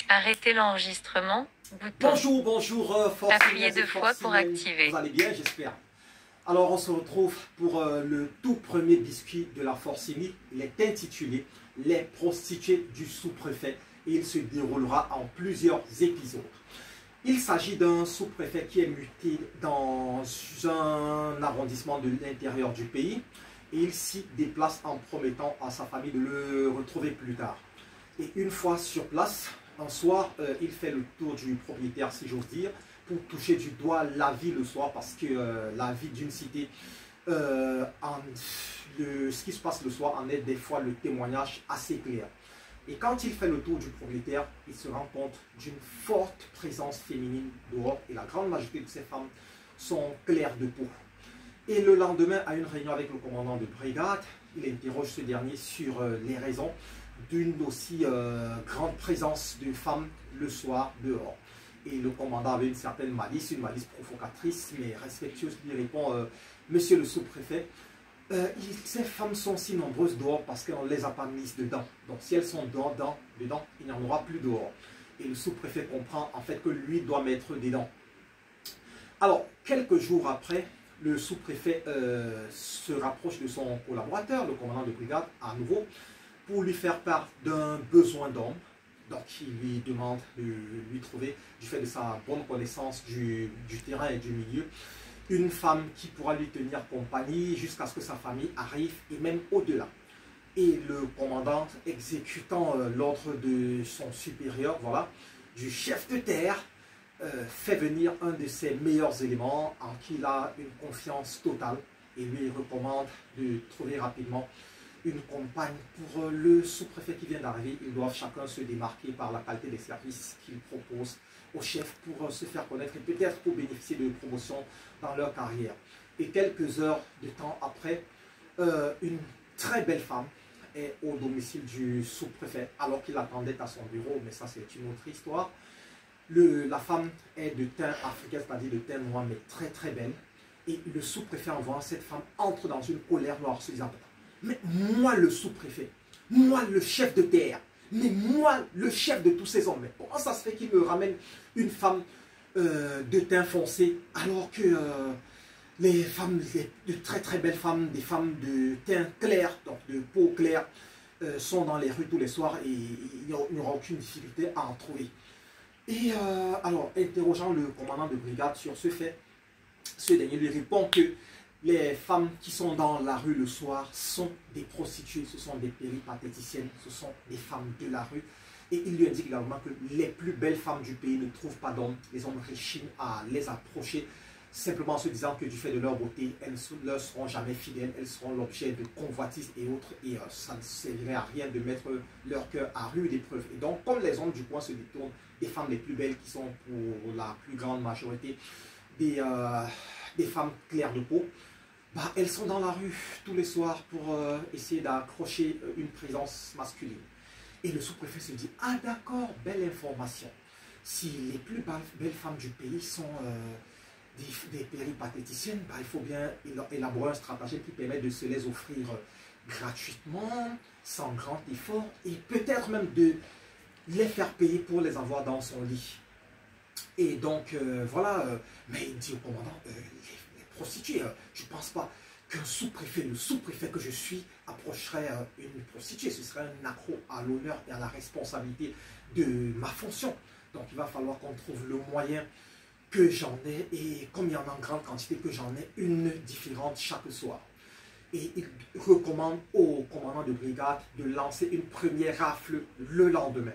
Arrêtez l'enregistrement. Bouton. Bonjour, Appuyez 2 fois pour activer. Vous allez bien, j'espère. Alors, on se retrouve pour le tout premier biscuit de la Forcini. Il est intitulé « Les prostituées du sous-préfet » et il se déroulera en plusieurs épisodes. Il s'agit d'un sous-préfet qui est muté dans un arrondissement de l'intérieur du pays et il s'y déplace en promettant à sa famille de le retrouver plus tard. Et une fois sur place, un soir, il fait le tour du propriétaire, si j'ose dire, pour toucher du doigt la vie le soir, parce que la vie d'une cité, ce qui se passe le soir en est des fois le témoignage assez clair. Et quand il fait le tour du propriétaire, il se rend compte d'une forte présence féminine dehors, et la grande majorité de ces femmes sont claires de peau. Et le lendemain, à une réunion avec le commandant de brigade, il interroge ce dernier sur les raisons d'une aussi grande présence de femmes le soir dehors. Et le commandant avait une certaine malice, une malice provocatrice, mais respectueuse, lui répond Monsieur le sous-préfet, ces femmes sont si nombreuses dehors parce qu'on ne les a pas mises dedans. Donc si elles sont dedans, il n'y en aura plus dehors. Et le sous-préfet comprend en fait que lui doit mettre dedans. Alors, quelques jours après, le sous-préfet se rapproche de son collaborateur, le commandant de brigade, à nouveau, pour lui faire part d'un besoin d'homme. Donc, il lui demande de lui trouver, du fait de sa bonne connaissance du terrain et du milieu, une femme qui pourra lui tenir compagnie jusqu'à ce que sa famille arrive et même au-delà. Et le commandant, exécutant l'ordre de son supérieur, voilà, du chef de terre, fait venir un de ses meilleurs éléments en qui il a une confiance totale et lui recommande de trouver rapidement une compagne pour le sous-préfet qui vient d'arriver. Ils doivent chacun se démarquer par la qualité des services qu'ils proposent au chef pour se faire connaître et peut-être pour bénéficier de promotions dans leur carrière. Et quelques heures de temps après, une très belle femme est au domicile du sous-préfet alors qu'il attendait à son bureau, mais ça c'est une autre histoire. La femme est de teint africain, c'est-à-dire de teint noir, mais très très belle. Et le sous-préfet, en voyant cette femme, entre dans une colère noire, se disant mais moi le sous-préfet, moi le chef de terre, mais moi le chef de tous ces hommes, mais comment ça se fait qu'il me ramène une femme de teint foncé alors que les femmes, de très très belles femmes, des femmes de teint clair, donc de peau claire, sont dans les rues tous les soirs et il n'y aura aucune difficulté à en trouver. Et alors, interrogeant le commandant de brigade sur ce fait, ce dernier lui répond que les femmes qui sont dans la rue le soir sont des prostituées, ce sont des péripatéticiennes, ce sont des femmes de la rue. Et il lui indique également que les plus belles femmes du pays ne trouvent pas d'hommes, les hommes réchignent à les approcher, simplement en se disant que du fait de leur beauté, elles ne leur seront jamais fidèles, elles seront l'objet de convoitises et autres, et ça ne servirait à rien de mettre leur cœur à rude épreuve. Et donc, comme les hommes du coin se détournent des femmes les plus belles, qui sont pour la plus grande majorité des femmes claires de peau, bah, elles sont dans la rue tous les soirs pour essayer d'accrocher une présence masculine. Et le sous-préfet se dit, ah d'accord, belle information. Si les plus belles femmes du pays sont des péripatéticiennes, bah, il faut bien élaborer un stratagème qui permet de se les offrir gratuitement, sans grand effort, et peut-être même de les faire payer pour les avoir dans son lit. Et donc, voilà, mais il dit au commandant, les prostituées, je ne pense pas qu'un sous-préfet, le sous-préfet que je suis, approcherait une prostituée. Ce serait un accroc à l'honneur et à la responsabilité de ma fonction. Donc, il va falloir qu'on trouve le moyen que j'en ai, et comme il y en a en grande quantité, que j'en ai une différente chaque soir. Et il recommande au commandant de brigade de lancer une première rafle le lendemain.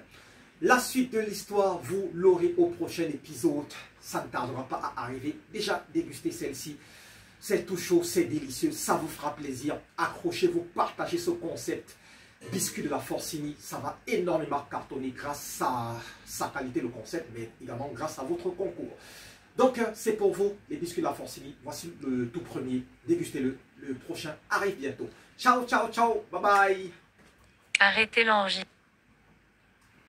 La suite de l'histoire, vous l'aurez au prochain épisode. Ça ne tardera pas à arriver. Déjà, dégustez celle-ci. C'est tout chaud, c'est délicieux, ça vous fera plaisir. Accrochez-vous, partagez ce concept. Biscuit de la Forcini, ça va énormément cartonner grâce à sa qualité, le concept, mais également grâce à votre concours. Donc, c'est pour vous, les biscuits de la Forcini. Voici le tout premier. Dégustez-le. Le prochain arrive bientôt. Ciao, ciao, ciao. Bye bye. Arrêtez l'enregistrement.